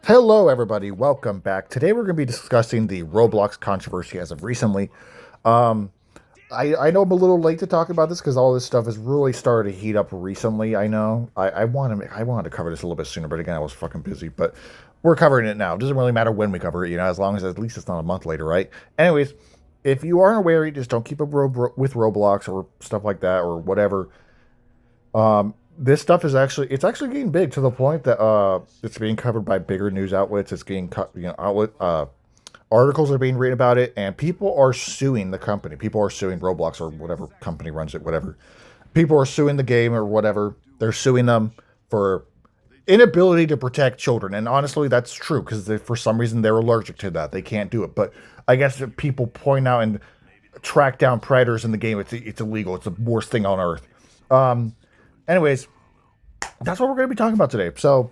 Hello, everybody. Welcome back. Today we're going to be discussing the Roblox controversy as of recently. Um, I know I'm a little late to talk about this because all this stuff has really started to heat up recently. I know. I wanted to cover this a little bit sooner, but again, I was fucking busy. But we're covering it now. It doesn't really matter when we cover it, as long as at least it's not a month later, right? Anyways, if you aren't aware, you just don't keep up with Roblox or stuff like that or whatever. This stuff is actually getting big to the point that it's being covered by bigger news outlets. It's getting cut, articles are being written about it, and people are suing the company. People are suing Roblox or whatever company runs it, whatever. People are suing the game or whatever. They're suing them for inability to protect children, and honestly, that's true because for some reason they're allergic to that. They can't do it. But I guess if people point out and track down predators in the game, it's illegal. It's the worst thing on earth. Anyways, that's what we're going to be talking about today. So,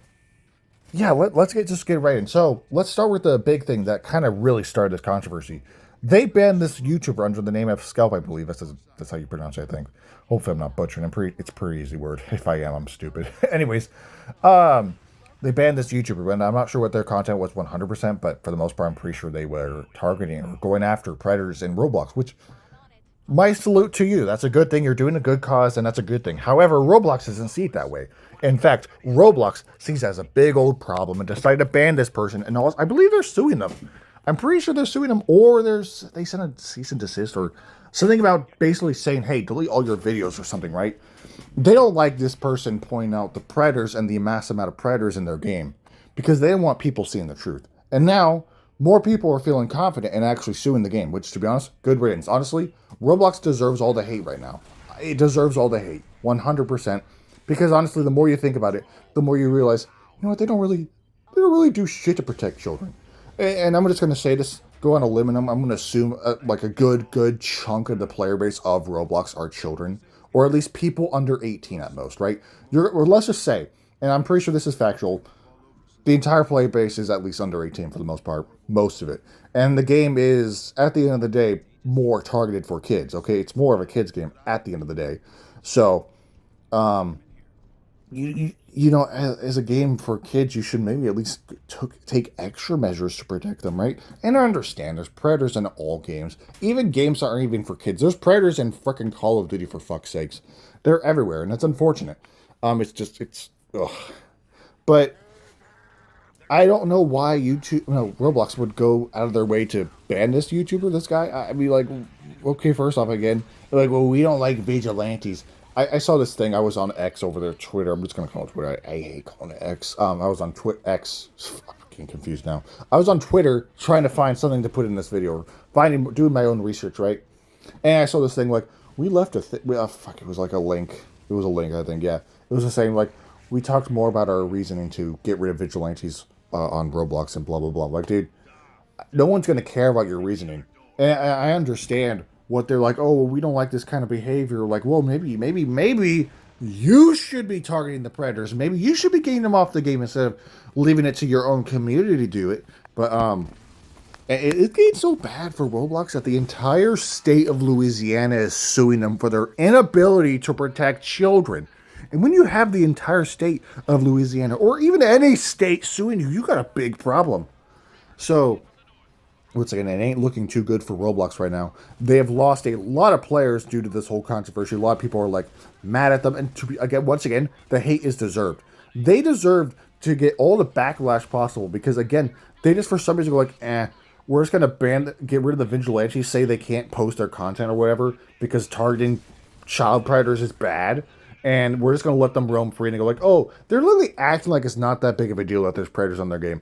yeah, let's get right in. So, let's start with the big thing that kind of really started this controversy. They banned this YouTuber under the name of Scalp, I believe. That's how you pronounce it, I think. Hopefully, I'm not butchering it. It's a pretty easy word. If I am, I'm stupid. Anyways, they banned this YouTuber, and I'm not sure what their content was 100%, but for the most part, I'm pretty sure they were targeting or going after predators in Roblox, which my salute to you. That's a good thing. You're doing a good cause, and that's a good thing. However, Roblox doesn't see it that way. In fact, Roblox sees it as a big old problem and decided to ban this person. And I believe they're suing them. I'm pretty sure they're suing them, or they sent a cease and desist or something about basically saying, "Hey, delete all your videos" or something, right? They don't like this person pointing out the predators and the mass amount of predators in their game because they don't want people seeing the truth. And now more people are feeling confident and actually suing the game, which, to be honest, good riddance. Honestly, Roblox deserves all the hate right now. It deserves all the hate, 100%. Because honestly, the more you think about it, the more you realize, what, they don't really do shit to protect children. And I'm just going to say this, go on a limb, and I'm going to assume like a good chunk of the player base of Roblox are children, or at least people under 18 at most, right? Or let's just say, and I'm pretty sure this is factual, the entire player base is at least under 18 for the most part, most of it. And the game is, at the end of the day, more targeted for kids, okay? It's more of a kids game at the end of the day. So, as a game for kids, you should maybe at least take extra measures to protect them, right? And I understand there's predators in all games. Even games that aren't even for kids. There's predators in freaking Call of Duty, for fuck's sakes. They're everywhere, and that's unfortunate. It's ugh. But I don't know why Roblox would go out of their way to ban this YouTuber, this guy. I mean, like, okay, first off, again, they're like, well, we don't like vigilantes. I saw this thing. I was on X over there, Twitter. I'm just gonna call it Twitter. I hate calling it X. I was on X. I'm getting confused now. I was on Twitter trying to find something to put in this video, doing my own research, right? And I saw this thing like we left a fuck. It was like a link. It was a link, I think. Yeah, it was the same. Like we talked more about our reasoning to get rid of vigilantes on Roblox and blah blah blah. Like, dude, no one's gonna care about your reasoning, and I understand what they're like. Oh, well, we don't like this kind of behavior. Like, well, maybe you should be targeting the predators. Maybe you should be getting them off the game instead of leaving it to your own community to do it. But it's getting so bad for Roblox that the entire state of Louisiana is suing them for their inability to protect children. And when you have the entire state of Louisiana, or even any state suing you, you got a big problem. So, once again, it ain't looking too good for Roblox right now. They have lost a lot of players due to this whole controversy. A lot of people are like mad at them, and once again, the hate is deserved. They deserved to get all the backlash possible because again, they just for some reason go like, we're just gonna get rid of the vigilantes, say they can't post their content or whatever because targeting child predators is bad. And we're just going to let them roam free and go like, oh, they're literally acting like it's not that big of a deal that there's predators on their game.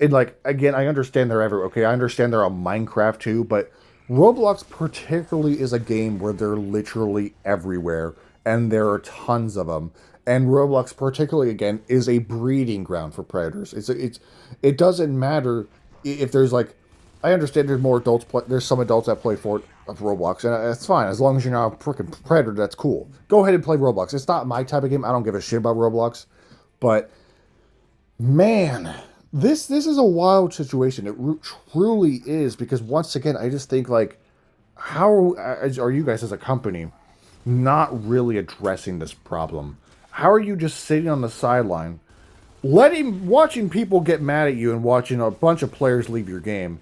And like, again, I understand they're everywhere. Okay, I understand they're on Minecraft too, but Roblox particularly is a game where they're literally everywhere and there are tons of them. And Roblox particularly, again, is a breeding ground for predators. It doesn't matter if there's like, I understand there's more adults there's some adults that play of Roblox, and that's fine. As long as you're not a freaking predator, that's cool. Go ahead and play Roblox. It's not my type of game. I don't give a shit about Roblox. But, man, this is a wild situation. It truly is, because once again, I just think, like, how are you guys as a company not really addressing this problem? How are you just sitting on the sideline Watching people get mad at you and watching a bunch of players leave your game,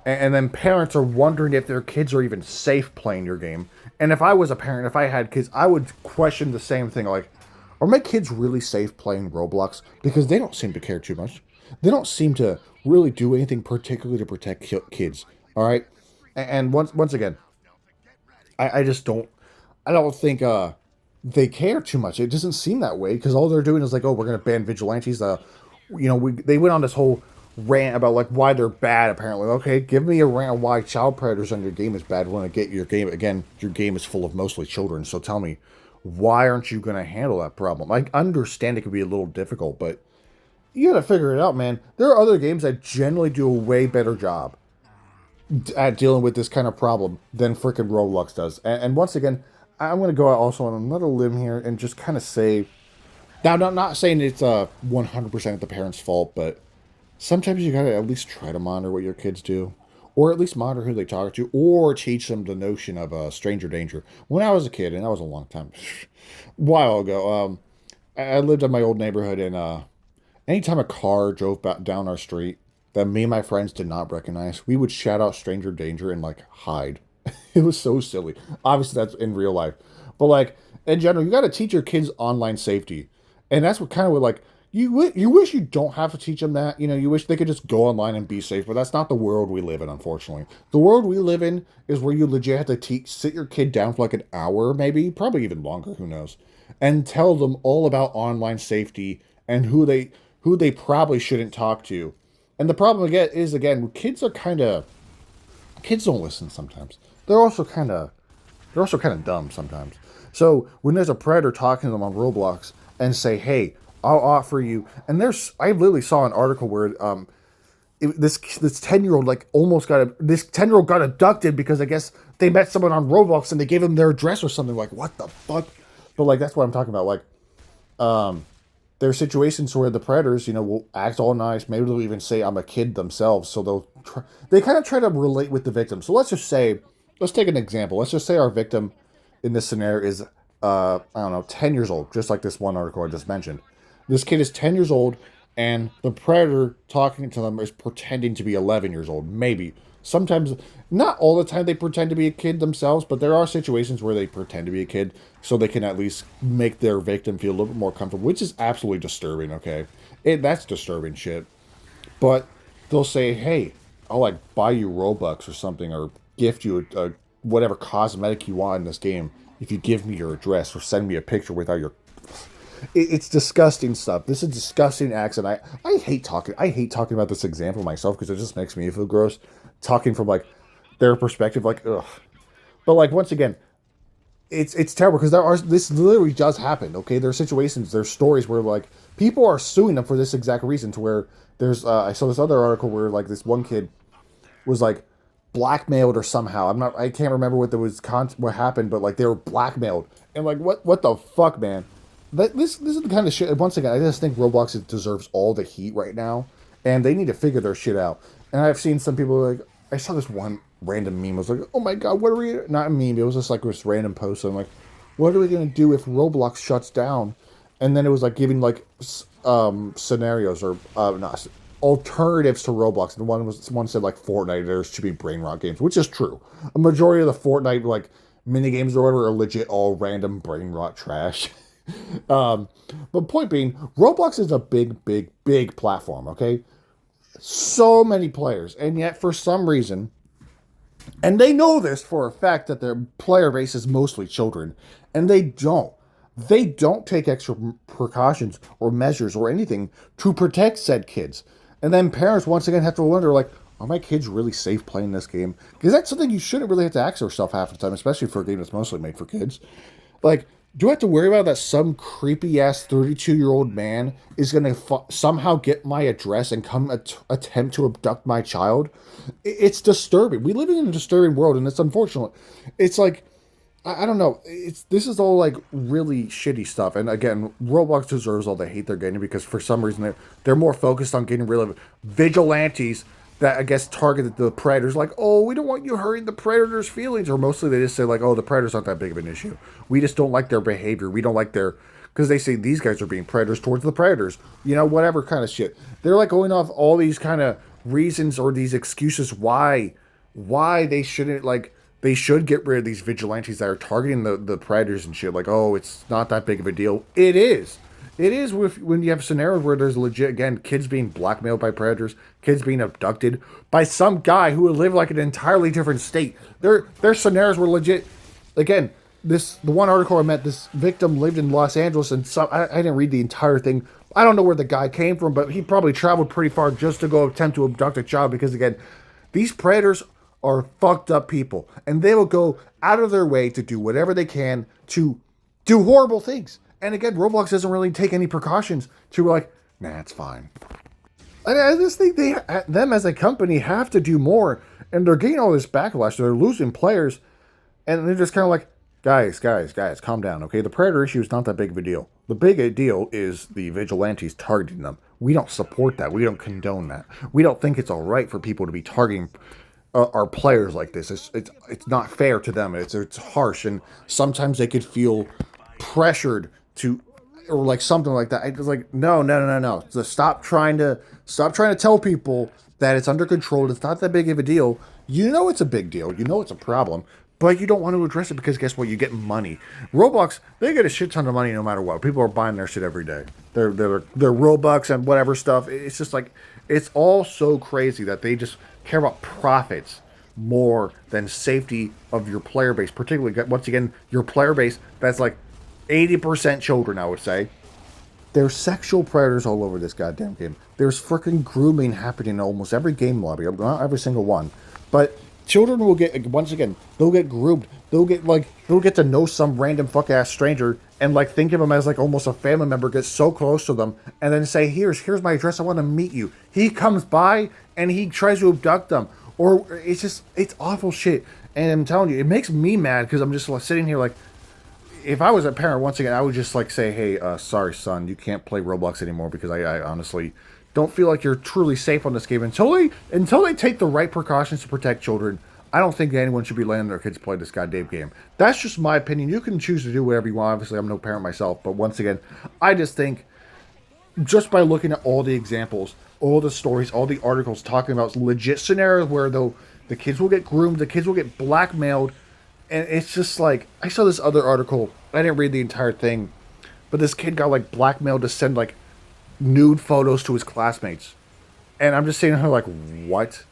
and then parents are wondering if their kids are even safe playing your game. And if I was a parent, if I had kids, I would question the same thing. Like, are my kids really safe playing Roblox? Because they don't seem to care too much. They don't seem to really do anything particularly to protect kids. All right, and once again, I just don't. I don't think they care too much. It doesn't seem that way because all they're doing is like, oh, we're gonna ban vigilantes. They went on this whole rant about like why they're bad. Apparently, okay, give me a rant on why child predators on your game is bad. When I get your game again, your game is full of mostly children. So tell me, why aren't you gonna handle that problem? I understand it could be a little difficult, but you gotta figure it out, man. There are other games that generally do a way better job at dealing with this kind of problem than freaking Roblox does. And once again, I'm going to go out also on another limb here and just kind of say, now, not saying it's 100% the parents' fault, but sometimes you got to at least try to monitor what your kids do, or at least monitor who they talk to, or teach them the notion of stranger danger. When I was a kid, and that was a long time, a while ago, I lived in my old neighborhood, and anytime a car drove back down our street that me and my friends did not recognize, we would shout out stranger danger and like hide. It was so silly. Obviously, that's in real life, but like in general, you got to teach your kids online safety, and that's what kind of what like you wish you don't have to teach them that. You know, you wish they could just go online and be safe, but that's not the world we live in. Unfortunately, the world we live in is where you legit have to sit your kid down for like an hour, maybe, probably even longer. Who knows? And tell them all about online safety and who they probably shouldn't talk to. And the problem again is again, kids don't listen sometimes. They're also kind of dumb sometimes. So when there's a predator talking to them on Roblox and say, "Hey, I'll offer you," and I literally saw an article where this 10-year-old like almost this 10-year-old got abducted because I guess they met someone on Roblox and they gave them their address or something. Like, what the fuck? But like that's what I'm talking about. Like there are situations where the predators, will act all nice. Maybe they'll even say I'm a kid themselves. So they kind of try to relate with the victim. So let's take an example. Let's just say our victim in this scenario is, I don't know, 10 years old, just like this one article I just mentioned. This kid is 10 years old, and the predator talking to them is pretending to be 11 years old, maybe. Sometimes, not all the time they pretend to be a kid themselves, but there are situations where they pretend to be a kid so they can at least make their victim feel a little bit more comfortable, which is absolutely disturbing, okay? That's disturbing shit. But they'll say, hey, I'll like buy you Robux or something, or gift you whatever cosmetic you want in this game if you give me your address or send me a picture without your. It's disgusting stuff. This is disgusting acts, and I hate talking. I hate talking about this example myself because it just makes me feel gross. Talking from like their perspective, like ugh. But like once again, it's terrible because this literally does happen. Okay, there are situations, there's stories where like people are suing them for this exact reason. To where there's I saw this other article where like this one kid was like blackmailed or somehow I can't remember what happened, but like they were blackmailed and like what the fuck, man. This is the kind of shit. Once again, I just think Roblox deserves all the heat right now, and they need to figure their shit out. And I've seen some people like I saw this one random meme. I was like, oh my god, what are we? Not a meme. It was just like this random post. I'm like, what are we gonna do if Roblox shuts down? And then it was like giving like scenarios or not alternatives to Roblox. And one said like Fortnite. There should be brain rot games, which is true. A majority of the Fortnite like mini games or whatever are legit all random brain rot trash. But point being, Roblox is a big platform. Okay, so many players, and yet for some reason, and they know this for a fact that their player base is mostly children, and they don't take extra precautions or measures or anything to protect said kids. And then parents once again have to wonder, like, are my kids really safe playing this game? Because that's something you shouldn't really have to ask yourself half the time, especially for a game that's mostly made for kids. Like, do I have to worry about that some creepy ass 32-year-old man is going to somehow get my address and come attempt to abduct my child? It's disturbing. We live in a disturbing world, and it's unfortunate. It's like, I don't know. This is all like really shitty stuff. And again, Roblox deserves all the hate they're getting because for some reason they're more focused on getting rid of vigilantes that I guess targeted the predators. Like, oh, we don't want you hurting the predators' feelings. Or mostly they just say like, oh, the predators aren't that big of an issue. We just don't like their behavior. We don't like their because they say these guys are being predators towards the predators, whatever kind of shit. They're like going off all these kind of reasons or these excuses why they shouldn't, like, they should get rid of these vigilantes that are targeting the predators and shit. Like, oh, it's not that big of a deal. It is. It is when you have scenarios where there's legit, again, kids being blackmailed by predators, kids being abducted by some guy who would live like an entirely different state. Their scenarios were legit. Again, the one article I met, this victim lived in Los Angeles, and I didn't read the entire thing. I don't know where the guy came from, but he probably traveled pretty far just to go attempt to abduct a child, because again, these predators are fucked up people, and they will go out of their way to do whatever they can to do horrible things. And again, Roblox doesn't really take any precautions to, like, nah, it's fine. I just think them as a company have to do more, and they're getting all this backlash. They're losing players, and they're just kind of like, guys, calm down, okay? The predator issue is not that big of a deal. The big deal is the vigilantes targeting them. We don't support that. We don't condone that. We don't think it's all right for people to be targeting our players like this. It's not fair to them. It's harsh, and sometimes they could feel pressured to, or like something like that. I was like, no. So stop trying to tell people that it's under control. It's not that big of a deal. You know it's a big deal. You know it's a problem, but you don't want to address it because guess what? You get money. Roblox, they get a shit ton of money no matter what. People are buying their shit every day. Their Robux and whatever stuff. It's just like, it's all so crazy that they just care about profits more than safety of your player base. Particularly, once again, your player base that's like 80% children, I would say. There's sexual predators all over this goddamn game. There's freaking grooming happening in almost every game lobby. Not every single one. But children will get, once again, they'll get groomed. They'll get to know some random fuck ass stranger and like think of him as like almost a family member, get so close to them, and then say, here's my address, I want to meet you. He comes by and he tries to abduct them. Or it's awful shit. And I'm telling you, it makes me mad because I'm just like, sitting here like, if I was a parent, once again, I would just like say, hey, sorry, son, you can't play Roblox anymore because I honestly don't feel like you're truly safe on this game. Until they take the right precautions to protect children, I don't think anyone should be letting their kids play this goddamn game. That's just my opinion. You can choose to do whatever you want. Obviously, I'm no parent myself. But once again, I just think, just by looking at all the examples, all the stories, all the articles talking about legit scenarios where the kids will get groomed, the kids will get blackmailed, and it's just like, I saw this other article, I didn't read the entire thing, but this kid got like blackmailed to send like nude photos to his classmates. And I'm just sitting here like, what?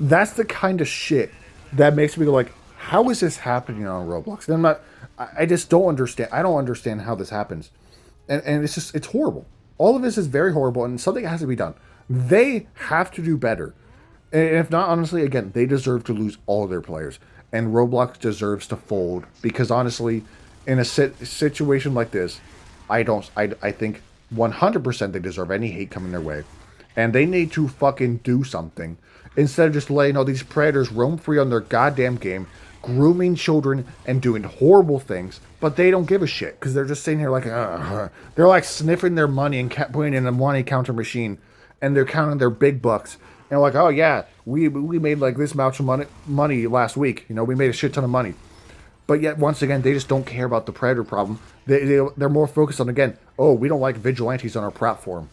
That's the kind of shit that makes me go like, how is this happening on Roblox? And I just don't understand. I don't understand how this happens. And it's horrible. All of this is very horrible, and something has to be done. They have to do better. And if not, honestly, again, they deserve to lose all of their players. And Roblox deserves to fold, because honestly, in a situation like this, I think 100% they deserve any hate coming their way. And they need to fucking do something instead of just letting all these predators roam free on their goddamn game, grooming children and doing horrible things, but they don't give a shit because they're just sitting here like, they're like sniffing their money and putting it in a money counter machine, and they're counting their big bucks. And like, oh yeah, we made like this amount of money last week. We made a shit ton of money. But yet, once again, they just don't care about the predator problem. They're more focused on, again, oh, we don't like vigilantes on our platform.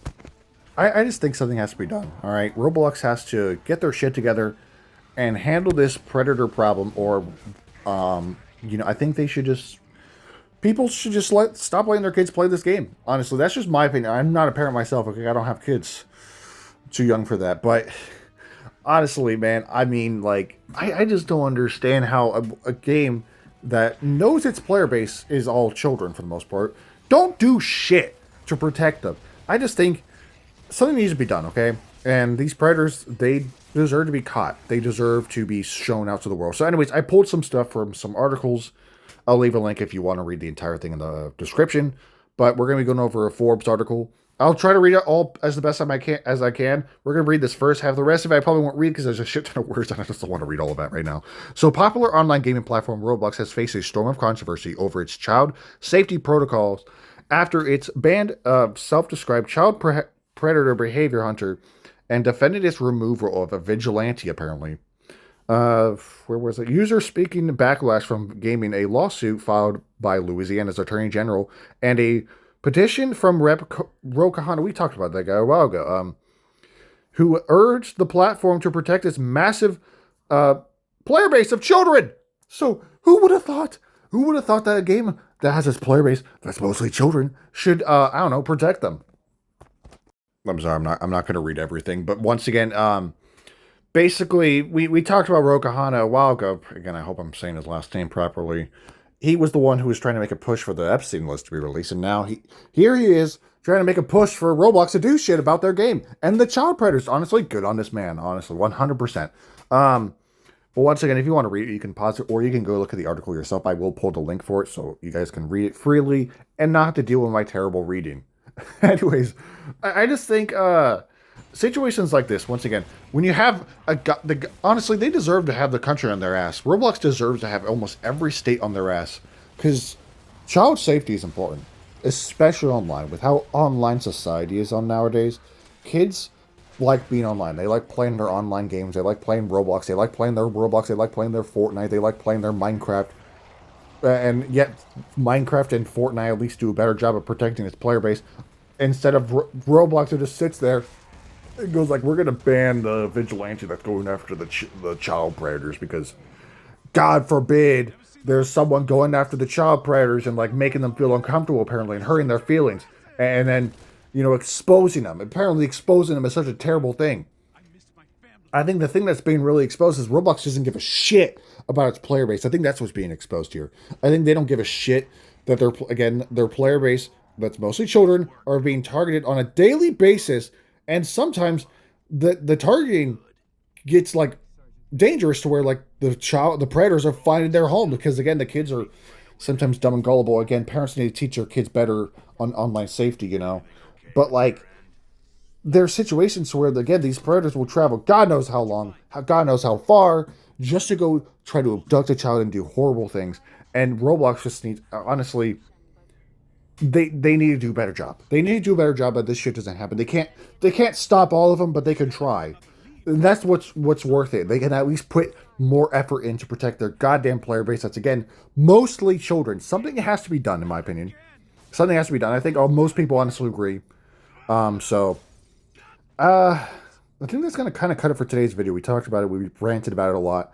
I just think something has to be done, all right? Roblox has to get their shit together and handle this predator problem, or, I think they should just... People should just stop letting their kids play this game. Honestly, that's just my opinion. I'm not a parent myself, okay? I don't have kids. Too young for that, but honestly, man, I mean, like, I just don't understand how a game that knows its player base is all children for the most part don't do shit to protect them. I just think something needs to be done, okay? And these predators, they deserve to be caught. They deserve to be shown out to the world. So anyways, I pulled some stuff from some articles. I'll leave a link if you want to read the entire thing in the description, but we're going to be going over a Forbes article. I'll try to read it all as the best as I can. We're going to read this first half. The rest of it I probably won't read because there's a shit ton of words and I just don't want to read all of that right now. So, popular online gaming platform Roblox has faced a storm of controversy over its child safety protocols after its banned self-described child predator behavior hunter and defended its removal of a vigilante, apparently. Uh, where was it? User speaking backlash from gaming, a lawsuit filed by Louisiana's Attorney General, and a petition from Ro Kahana. We talked about that guy a while ago. Who urged the platform to protect its massive uh, player base of children. So who would have thought? Who would have thought that a game that has its player base that's mostly children should I don't know, protect them? I'm sorry, I'm not going to read everything, but once again, basically, we talked about Rokahana a while ago. Again, I hope I'm saying his last name properly. He was the one who was trying to make a push for the Epstein list to be released, and now here he is trying to make a push for Roblox to do shit about their game and the child predators. Honestly, good on this man. Honestly, 100%. But once again, if you want to read it, you can pause it, or you can go look at the article yourself. I will pull the link for it so you guys can read it freely and not have to deal with my terrible reading. Anyways, I just think situations like this, once again, when you have honestly, they deserve to have the country on their ass. Roblox deserves to have almost every state on their ass because child safety is important, especially online. With how online society is on nowadays, kids like being online. They like playing their online games. They like playing Roblox. They like playing their Roblox. They like playing their Fortnite. They like playing their Minecraft. And yet, Minecraft and Fortnite at least do a better job of protecting its player base. Instead of Roblox, it just sits there. It goes like, we're going to ban the vigilante that's going after the child predators because, God forbid, there's someone going after the child predators and like making them feel uncomfortable apparently and hurting their feelings. And then, exposing them. Apparently exposing them is such a terrible thing. I think the thing that's being really exposed is Roblox doesn't give a shit about its player base. I think that's what's being exposed here. I think they don't give a shit that their player base, that's mostly children, are being targeted on a daily basis, and sometimes the targeting gets like dangerous to where like the predators are finding their home because again the kids are sometimes dumb and gullible. Again, parents need to teach their kids better on online safety, but like there are situations where, again, these predators will travel God knows how long, God knows how far, just to go try to abduct a child and do horrible things. And Roblox just needs, honestly, they need to do a better job. They need to do a better job that this shit doesn't happen. They can't stop all of them, but they can try. And that's what's worth it. They can at least put more effort in to protect their goddamn player base. That's again mostly children. Something has to be done, in my opinion. Something has to be done. I think most people honestly agree. So. I think that's going to kind of cut it for today's video. We talked about it. We ranted about it a lot.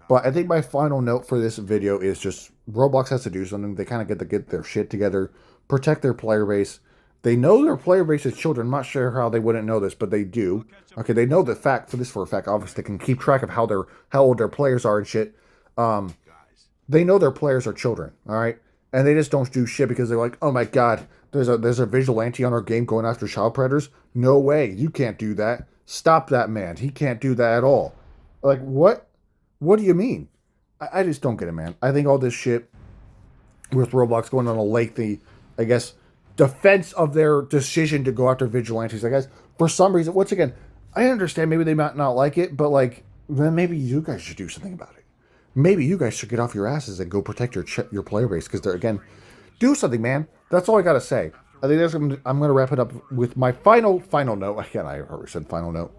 But I think my final note for this video is just Roblox has to do something. They kind of get to get their shit together, protect their player base. They know their player base is children. I'm not sure how they wouldn't know this, but they do. Okay, they know the fact for a fact. Obviously, they can keep track of how old their players are and shit. They know their players are children. All right, and they just don't do shit because they're like, oh my god, there's a vigilante on our game going after child predators. No way, you can't do that. Stop that man. He can't do that at all. Like what? What do you mean? I just don't get it, man. I think all this shit with Roblox going on a lengthy, I guess, defense of their decision to go after vigilantes. I guess for some reason, once again, I understand maybe they might not like it, but like then maybe you guys should do something about it. Maybe you guys should get off your asses and go protect your player base because they're again, do something, man. That's all I gotta say. I think I'm gonna wrap it up with my final note. Again, I already said final note.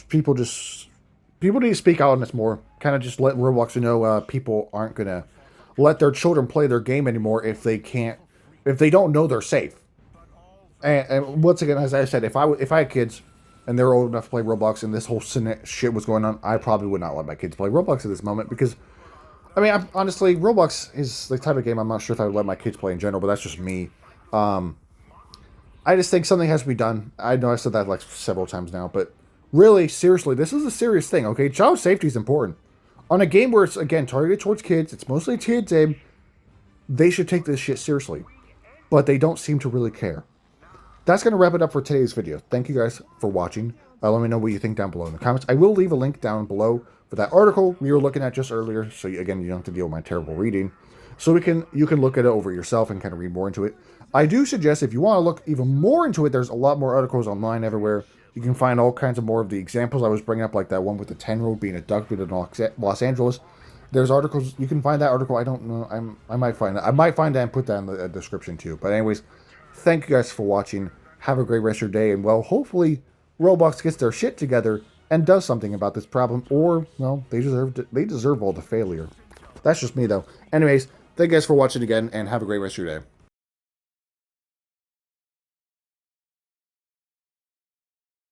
People need to speak out on this more. Kind of just let Roblox know people aren't gonna let their children play their game anymore if they don't know they're safe. And once again, as I said, if I had kids and they're old enough to play Roblox and this whole shit was going on, I probably would not let my kids play Roblox at this moment because, I mean, honestly, Roblox is the type of game I'm not sure if I would let my kids play in general, but that's just me. I just think something has to be done. I know I said that like several times now, but really, seriously, this is a serious thing, okay? Child safety is important. On a game where it's, again, targeted towards kids, it's mostly kids, and they should take this shit seriously. But they don't seem to really care. That's going to wrap it up for today's video. Thank you guys for watching. Let me know what you think down below in the comments. I will leave a link down below for that article we were looking at just earlier. So, again, you don't have to deal with my terrible reading. So you can look at it over yourself and kind of read more into it. I do suggest if you want to look even more into it, there's a lot more articles online everywhere. You can find all kinds of more of the examples I was bringing up, like that one with the 10-year-old being abducted in Los Angeles. There's articles. You can find that article. I don't know. I might find that. I might find that and put that in the description too. But anyways, thank you guys for watching. Have a great rest of your day. And, well, hopefully Roblox gets their shit together and does something about this problem, or, well, they deserve all the failure. That's just me, though. Anyways, thank you guys for watching again, and have a great rest of your day.